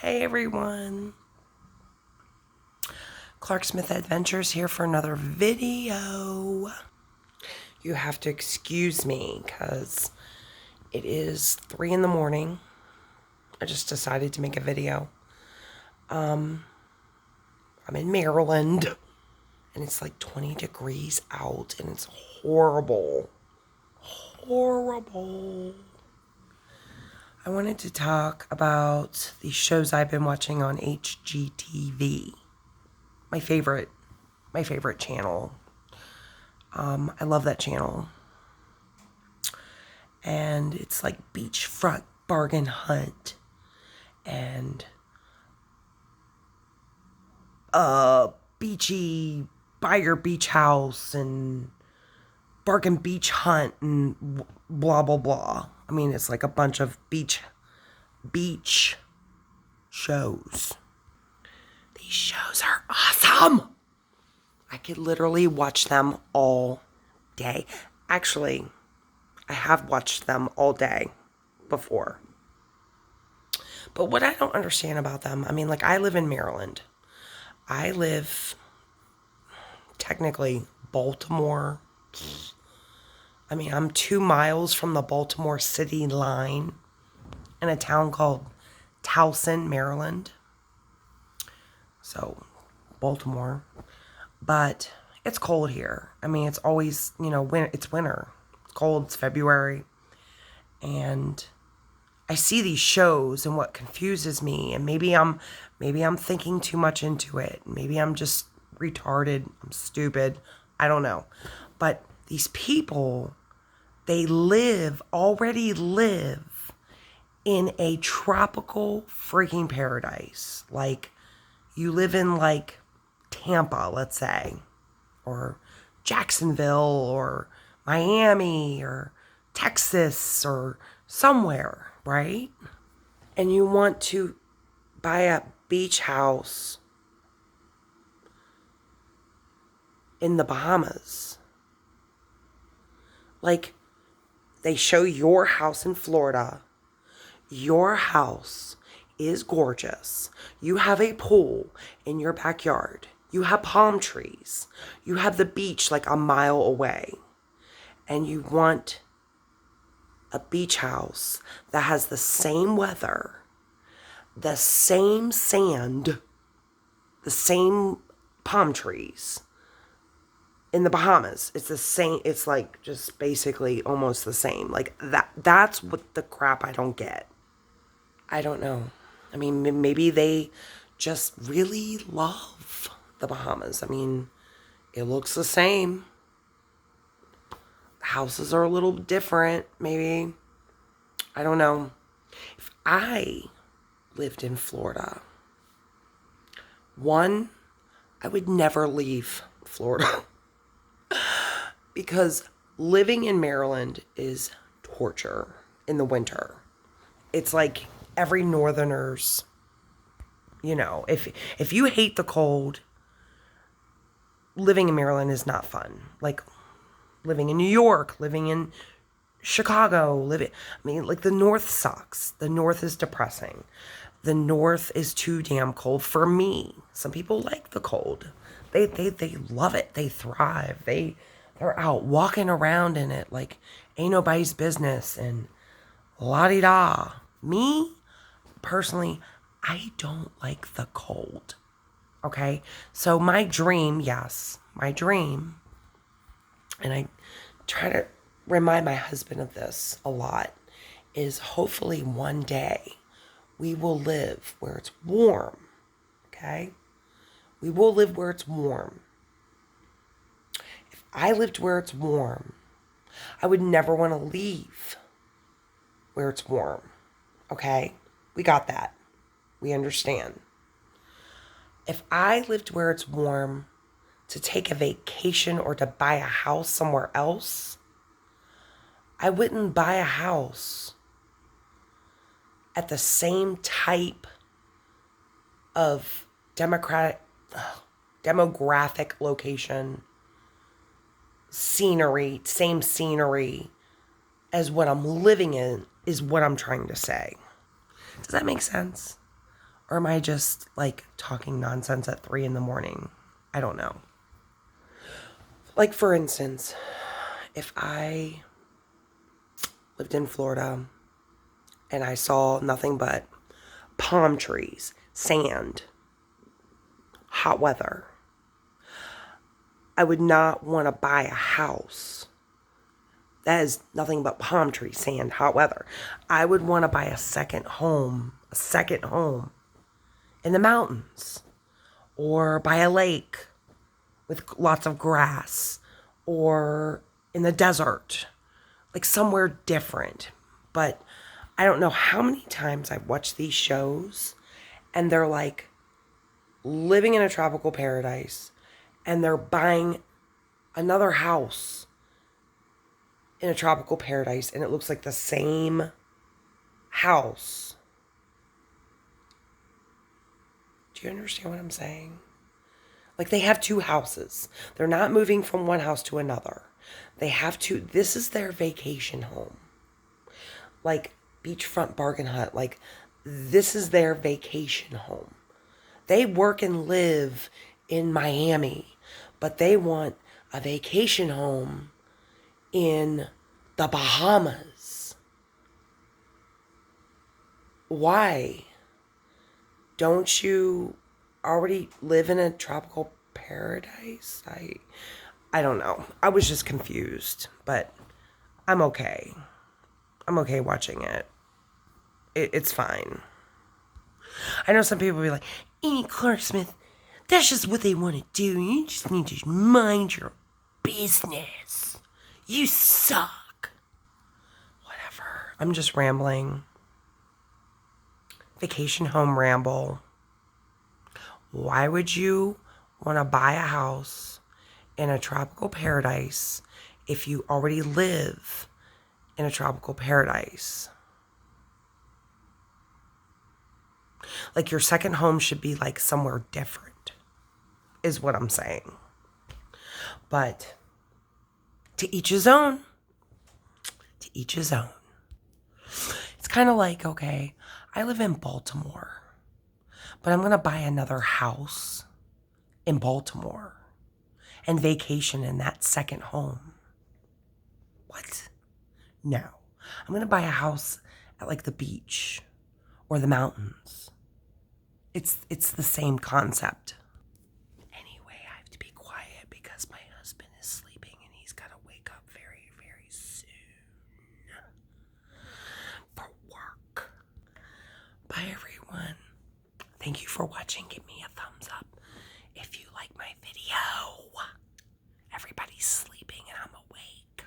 Hey everyone, Clark Smith Adventures here for another video. You have to excuse me because it is 3 in the morning. I just decided to make a video. I'm in Maryland and it's like 20 degrees out and it's horrible. Horrible. I wanted to talk about the shows I've been watching on HGTV. My favorite channel. I love that channel. And it's like beachfront bargain hunt and beachy buy your beach house and bargain beach hunt and blah blah blah. I mean, it's like a bunch of beach shows. These shows are awesome. I could literally watch them all day. Actually, I have watched them all day before. But what I don't understand about them, I mean, like, I live in Maryland. I live technically Baltimore. I mean, I'm 2 miles from the Baltimore city line in a town called Towson, Maryland. So, Baltimore. But it's cold here. I mean, it's always, it's winter. It's cold. It's February. And I see these shows and what confuses me, and maybe I'm thinking too much into it. Maybe I'm just retarded. I'm stupid. I don't know. But these people, they already live in a tropical freaking paradise. Like, you live in like Tampa, let's say, or Jacksonville, or Miami, or Texas, or somewhere, right? And you want to buy a beach house in the Bahamas. Like, they show your house in Florida. Your house is gorgeous. You have a pool in your backyard. You have palm trees. You have the beach like a mile away. And you want a beach house that has the same weather, the same sand, the same palm trees in the Bahamas. It's the same. It's like just basically almost the same. Like that's what the crap I don't get. I don't know. I mean, maybe they just really love the Bahamas. I mean, it looks the same. Houses are a little different, maybe. I don't know. If I lived in Florida, one, I would never leave Florida. Because living in Maryland is torture in the winter. It's like every northerner's, if you hate the cold, living in Maryland is not fun. Like living in New York, living in Chicago, like the North sucks. The North is depressing. The North is too damn cold for me. Some people like the cold. They love it. They thrive. They're out walking around in it like ain't nobody's business and la-di-da. Me, personally, I don't like the cold. Okay? So my dream, and I try to remind my husband of this a lot, is hopefully one day we will live where it's warm. Okay? We will live where it's warm. If I lived where it's warm, I would never want to leave where it's warm. Okay? We got that. We understand. If I lived where it's warm to take a vacation or to buy a house somewhere else, I wouldn't buy a house at the same type of demographic location, same scenery as what I'm living in, is what I'm trying to say. Does that make sense? Or am I just like talking nonsense at 3 a.m? I don't know. Like, for instance, if I lived in Florida and I saw nothing but palm trees, sand, hot weather, I would not want to buy a house that is nothing but palm trees, sand, hot weather. I would want to buy a second home in the mountains, or by a lake with lots of grass, or in the desert, like somewhere different. But I don't know how many times I've watched these shows and they're like living in a tropical paradise and they're buying another house in a tropical paradise and it looks like the same house. Do you understand what I'm saying? Like, they have two houses. They're not moving from one house to another. They have two. This is their vacation home. Like Beachfront Bargain Hut. Like, this is their vacation home. They work and live in Miami, but they want a vacation home in the Bahamas. Why? Don't you already live in a tropical paradise? I don't know. I was just confused, but I'm okay. I'm okay watching it. It's fine. I know some people will be like, Amy Clark Smith, that's just what they want to do. You just need to mind your business. You suck. Whatever. I'm just rambling. Vacation home ramble. Why would you want to buy a house in a tropical paradise if you already live in a tropical paradise? Like, your second home should be like somewhere different, is what I'm saying. But to each his own. To each his own. It's kind of like, okay, I live in Baltimore, but I'm going to buy another house in Baltimore and vacation in that second home. What? No. I'm going to buy a house at like the beach or the mountains. It's the same concept. Anyway, I have to be quiet because my husband is sleeping and he's got to wake up very, very soon for work. Bye, everyone. Thank you for watching. Give me a thumbs up if you like my video. Everybody's sleeping and I'm awake.